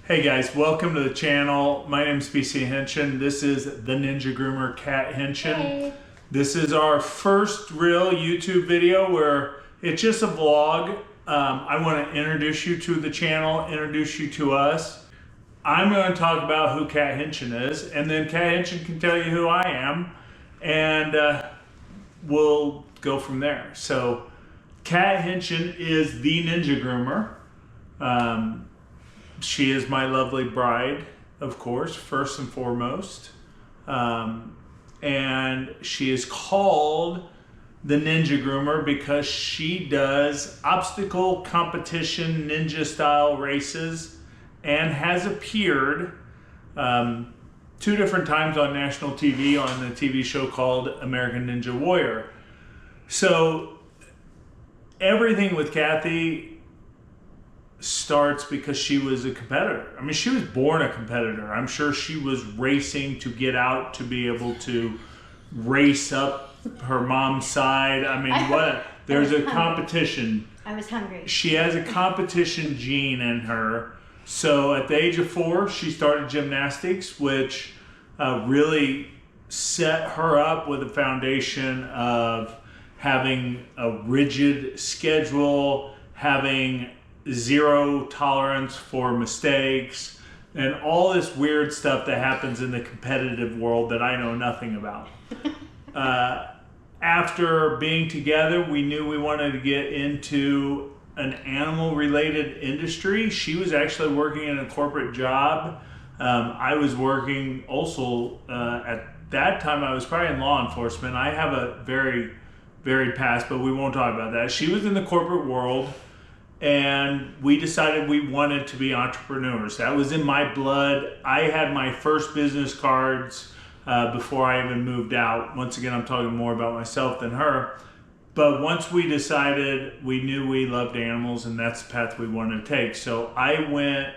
Hey guys, welcome to the channel. My name is BC Henshin. This is the Ninja Groomer Cat Henshin. Hey. This is our first real YouTube video where it's just a vlog. I want to introduce you to the channel, introduce you to us. I'm going to talk about who Cat Henshin is, and then Cat Henshin can tell you who I am, and we'll go from there. So, Cat Henshin is the Ninja Groomer. She is my lovely bride, of course, first and foremost. And she is called the Ninja Groomer because she does obstacle competition ninja style races and has appeared 2 different times on national TV on the TV show called American Ninja Warrior. So everything with Kathy starts because she was a competitor. I mean, she was born a competitor. I'm sure she was racing to get out to be able to race up her mom's side. I mean, there's a competition. I was hungry. She has a competition gene in her. So at the age of 4, she started gymnastics, which really set her up with a foundation of having a rigid schedule, having 0 tolerance for mistakes, and all this weird stuff that happens in the competitive world that I know nothing about. After being together, we knew we wanted to get into an animal-related industry. She was actually working in a corporate job. I was working also, at that time, I was probably in law enforcement. I have a very varied past, but we won't talk about that. She was in the corporate world, and we decided we wanted to be entrepreneurs. That was in my blood. I had my first business cards before I even moved out. Once again, I'm talking more about myself than her. But once we decided, we knew we loved animals, and that's the path we wanted to take. So I went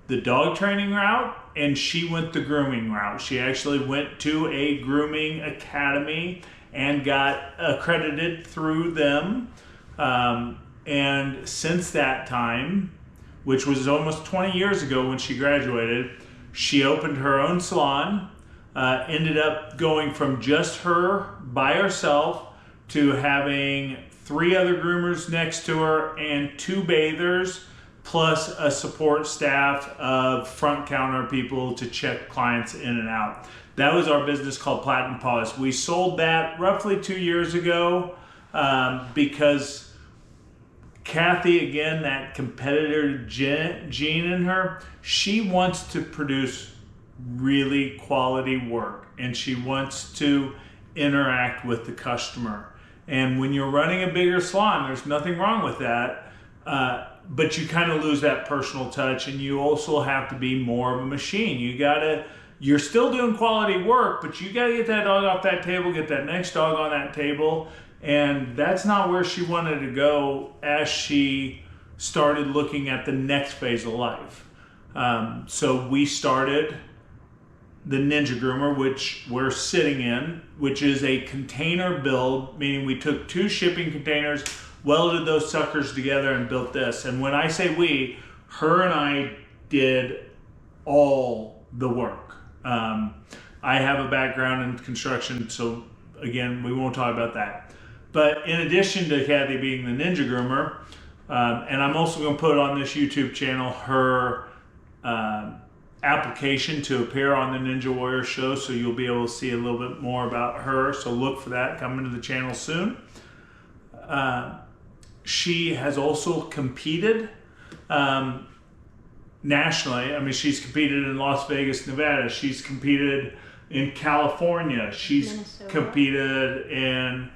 the dog training route, and she went the grooming route. She actually went to a grooming academy and got accredited through them. And since that time, which was almost 20 years ago when she graduated, she opened her own salon, ended up going from just her by herself to having 3 other groomers next to her and 2 bathers, plus a support staff of front counter people to check clients in and out. That was our business called Platinum Polish. We sold that roughly 2 years ago because Kathy, again, that competitor gene in her, she wants to produce really quality work, and she wants to interact with the customer. And when you're running a bigger salon, there's nothing wrong with that, but you kind of lose that personal touch, and you also have to be more of a machine. You're still doing quality work, but you gotta get that dog off that table, get that next dog on that table. And that's not where she wanted to go as she started looking at the next phase of life. So we started the Ninja Groomer, which we're sitting in, which is a container build, meaning we took 2 shipping containers, welded those suckers together, and built this. And when I say we, her and I did all the work. I have a background in construction, so again, we won't talk about that. But in addition to Kathy being the Ninja Groomer, and I'm also going to put on this YouTube channel her application to appear on the Ninja Warrior show, so you'll be able to see a little bit more about her. So look for that coming to the channel soon. She has also competed nationally. I mean, she's competed in Las Vegas, Nevada. She's competed in California. She's competed in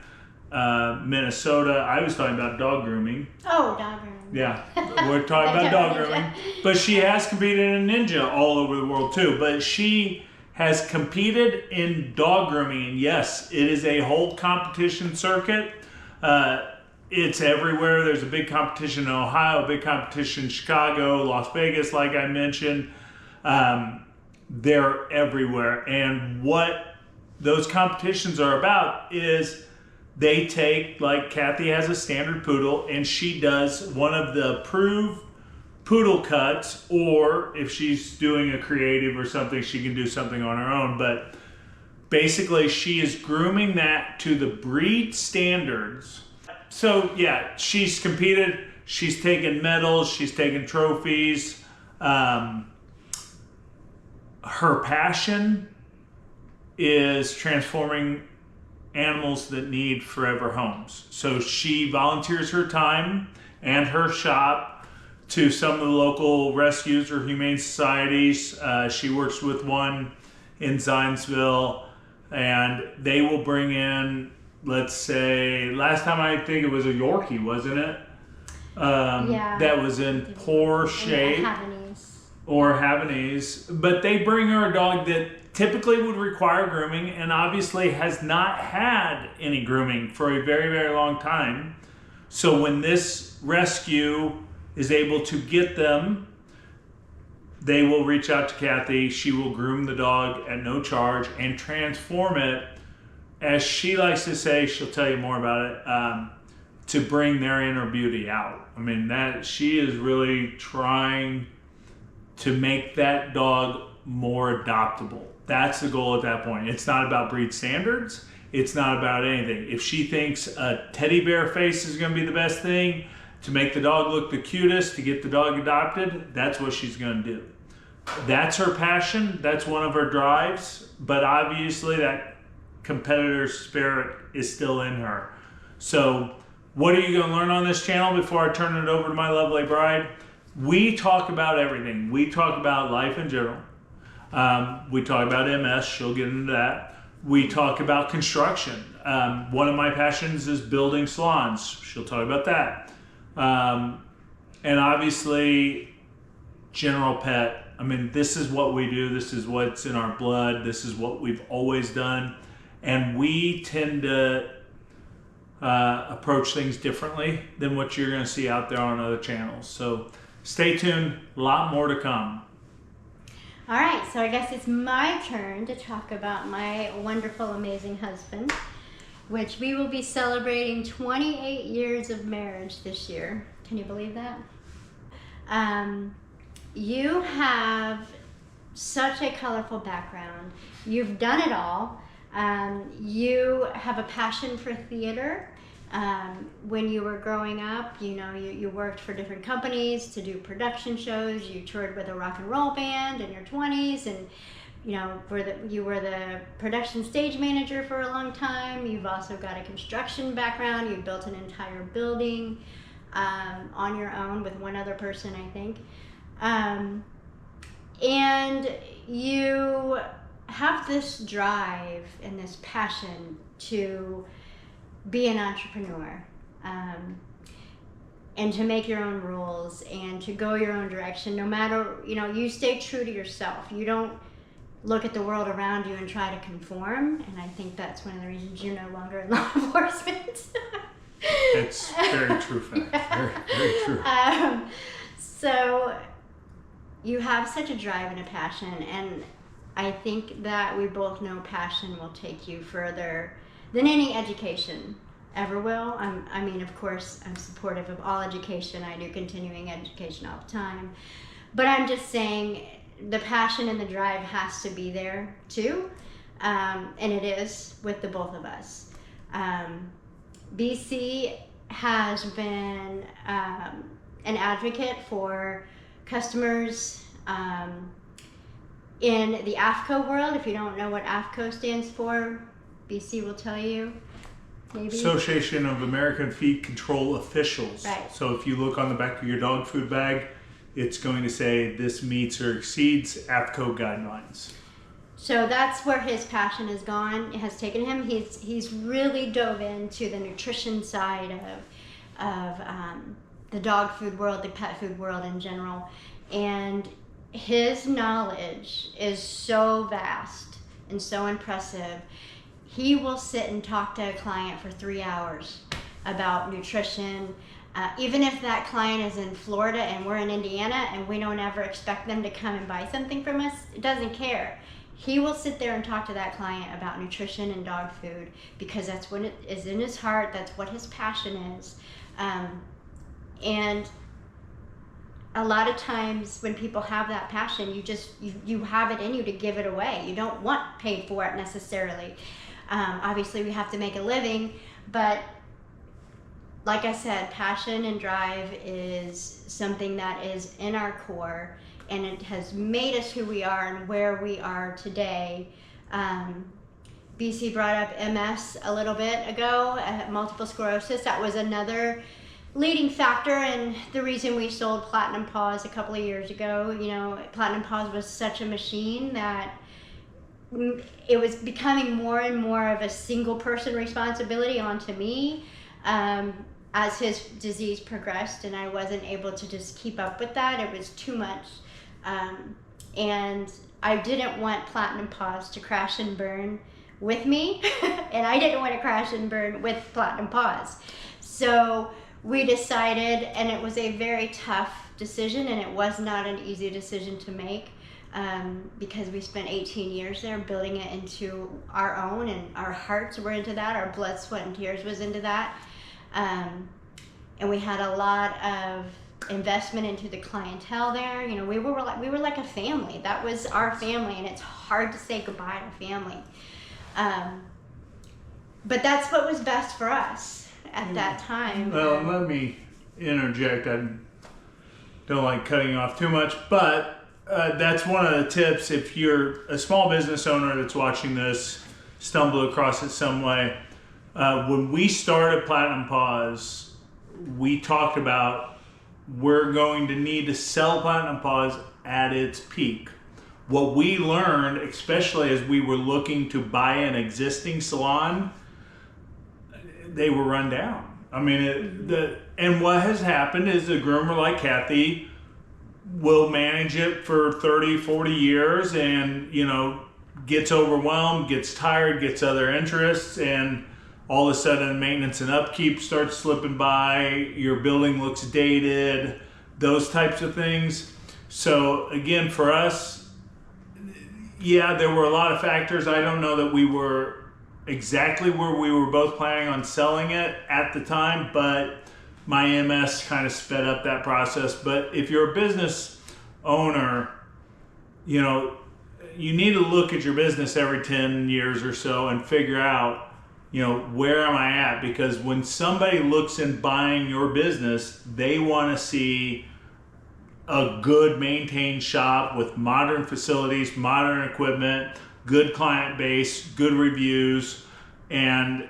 Minnesota. I was talking about dog grooming. Oh, dog grooming. Yeah, we're talking about dog grooming. But she has competed in ninja all over the world too. But she has competed in dog grooming. And yes, it is a whole competition circuit. It's everywhere. There's a big competition in Ohio, a big competition in Chicago, Las Vegas, like I mentioned. They're everywhere. And what those competitions are about is they take, like Kathy has a standard poodle, and she does one of the poodle cuts, or if she's doing a creative or something, she can do something on her own. But basically, she is grooming that to the breed standards. So yeah, she's competed, she's taken medals, she's taken trophies. Her passion is transforming animals that need forever homes. So she volunteers her time and her shop to some of the local rescues or humane societies. She works with one in Zionsville, and they will bring in, let's say, last time I think it was a Yorkie, wasn't it? Yeah. That was in poor shape. Or Havanese. But they bring her a dog that typically would require grooming and obviously has not had any grooming for a very, very long time. So when this rescue is able to get them, they will reach out to Kathy. She will groom the dog at no charge and transform it, as she likes to say, she'll tell you more about it, to bring their inner beauty out. I mean, that she is really trying to make that dog more adoptable. That's the goal at that point. It's not about breed standards. It's not about anything. If she thinks a teddy bear face is going to be the best thing to make the dog look the cutest, to get the dog adopted, that's what she's going to do. That's her passion. That's one of her drives. But obviously that competitor spirit is still in her. So what are you going to learn on this channel before I turn it over to my lovely bride? We talk about everything. We talk about life in general. We talk about MS. She'll get into that. We talk about construction. One of my passions is building salons. She'll talk about that. And obviously, general pet. I mean, this is what we do. This is what's in our blood. This is what we've always done. And we tend to approach things differently than what you're going to see out there on other channels. So stay tuned. A lot more to come. All right, so I guess it's my turn to talk about my wonderful, amazing husband, which we will be celebrating 28 years of marriage this year. Can you believe that? You have such a colorful background. You've done it all. You have a passion for theater. When you were growing up, you worked for different companies to do production shows. You toured with a rock and roll band in your 20s, and you were the production stage manager for a long time. You've also got a construction background. You built an entire building on your own with one other person, I think. And you have this drive and this passion to be an entrepreneur, and to make your own rules and to go your own direction. No matter, you stay true to yourself. You don't look at the world around you and try to conform. And I think that's one of the reasons you're no longer in law enforcement. It's very true fact. Yeah. Very true. So you have such a drive and a passion, and I think that we both know passion will take you further than any education ever will. I mean, of course, I'm supportive of all education. I do continuing education all the time. But I'm just saying the passion and the drive has to be there too. And it is with the both of us. BC has been an advocate for customers in the AFCO world. If you don't know what AFCO stands for, BC will tell you. Maybe. Association of American Feed Control Officials. Right. So if you look on the back of your dog food bag, it's going to say this meets or exceeds AFCO guidelines. So that's where his passion has gone. It has taken him. He's really dove into the nutrition side of the dog food world, the pet food world in general, and his knowledge is so vast and so impressive. He will sit and talk to a client for 3 hours about nutrition. Even if that client is in Florida and we're in Indiana and we don't ever expect them to come and buy something from us, it doesn't care. He will sit there and talk to that client about nutrition and dog food because that's what it is in his heart. That's what his passion is. And a lot of times when people have that passion, you have it in you to give it away. You don't want paid for it necessarily. Obviously we have to make a living, but like I said, passion and drive is something that is in our core, and it has made us who we are and where we are today. BC brought up MS a little bit ago, multiple sclerosis. That was another leading factor and the reason we sold Platinum Paws a couple of years ago. You know, Platinum Paws was such a machine that it was becoming more and more of a single person responsibility onto me as his disease progressed, and I wasn't able to just keep up with that. It was too much. And I didn't want Platinum Paws to crash and burn with me, and I didn't want to crash and burn with Platinum Paws. So we decided, and it was a very tough decision, and it was not an easy decision to make, because we spent 18 years there building it into our own, and our hearts were into that, our blood, sweat, and tears was into that. And we had a lot of investment into the clientele there. You know, we were like a family. That was our family, and it's hard to say goodbye to family. But that's what was best for us at that time. Well, let me interject. I don't like cutting you off too much, but that's one of the tips. If you're a small business owner that's watching this, stumble across it some way. When we started Platinum Paws, we talked about we're going to need to sell Platinum Paws at its peak. What we learned, especially as we were looking to buy an existing salon, they were run down. I mean, and what has happened is a groomer like Kathy will manage it for 30, 40 years and, you know, gets overwhelmed, gets tired, gets other interests, and all of a sudden maintenance and upkeep starts slipping by, your building looks dated, those types of things. So again, for us, yeah, there were a lot of factors. I don't know that we were exactly where we were both planning on selling it at the time, but my MS kind of sped up that process. But if you're a business owner, you know, you need to look at your business every 10 years or so and figure out, you know, where am I at? Because when somebody looks in buying your business, they want to see a good maintained shop with modern facilities, modern equipment, good client base, good reviews. And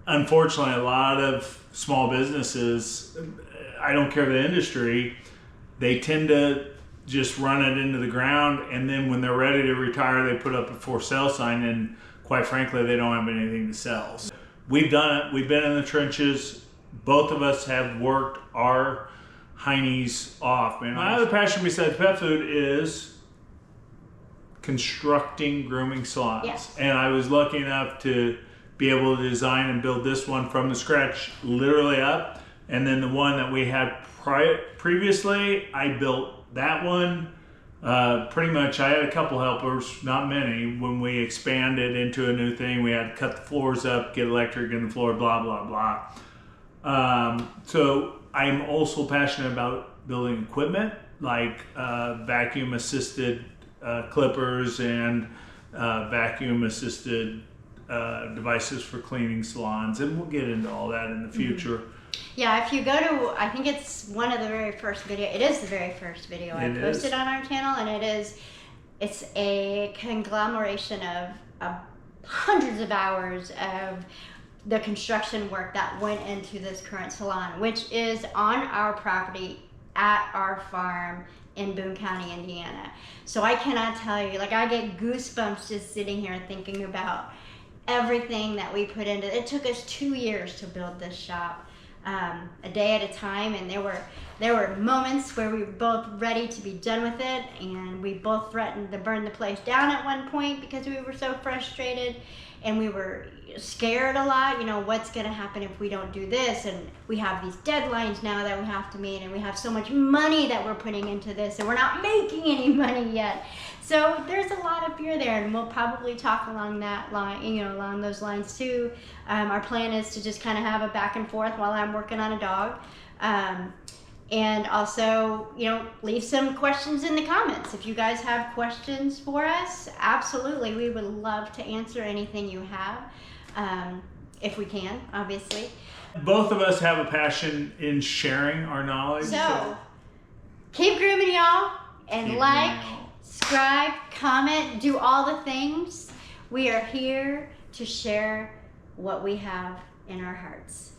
unfortunately, a lot of small businesses, I don't care the industry, they tend to just run it into the ground, and then when they're ready to retire, they put up a for sale sign, and quite frankly, they don't have anything to sell. So we've done it. We've been in the trenches. Both of us have worked our heinies off, man. My other passion besides pet food is constructing grooming salons. Yes. And I was lucky enough to be able to design and build this one from the scratch, literally up. And then the one that we had previously, I built that one. Pretty much, I had a couple helpers, not many. When we expanded into a new thing, we had to cut the floors up, get electric in the floor, blah, blah, blah. So I'm also passionate about building equipment, like vacuum assisted clippers and vacuum assisted devices for cleaning salons. And we'll get into all that in the future. Mm-hmm. Yeah, if you go to, I think it's one of the very first video, it is the very first video I posted on our channel, and it's a conglomeration of hundreds of hours of the construction work that went into this current salon, which is on our property at our farm in Boone County, Indiana. So I cannot tell you, like, I get goosebumps just sitting here thinking about everything that we put into it. It took us 2 years to build this shop. A day at a time, and there were moments where we were both ready to be done with it, and we both threatened to burn the place down at one point because we were so frustrated, and we were scared a lot. You know, what's going to happen if we don't do this? And we have these deadlines now that we have to meet, and we have so much money that we're putting into this, and we're not making any money yet. So there's a lot of fear there, and we'll probably talk along that line, you know, along those lines too. Our plan is to just kind of have a back and forth while I'm working on a dog. And also, leave some questions in the comments. If you guys have questions for us, absolutely, we would love to answer anything you have, if we can, obviously. Both of us have a passion in sharing our knowledge. So keep grooming, y'all, and subscribe, comment, do all the things. We are here to share what we have in our hearts.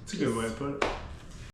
That's a good way to put it.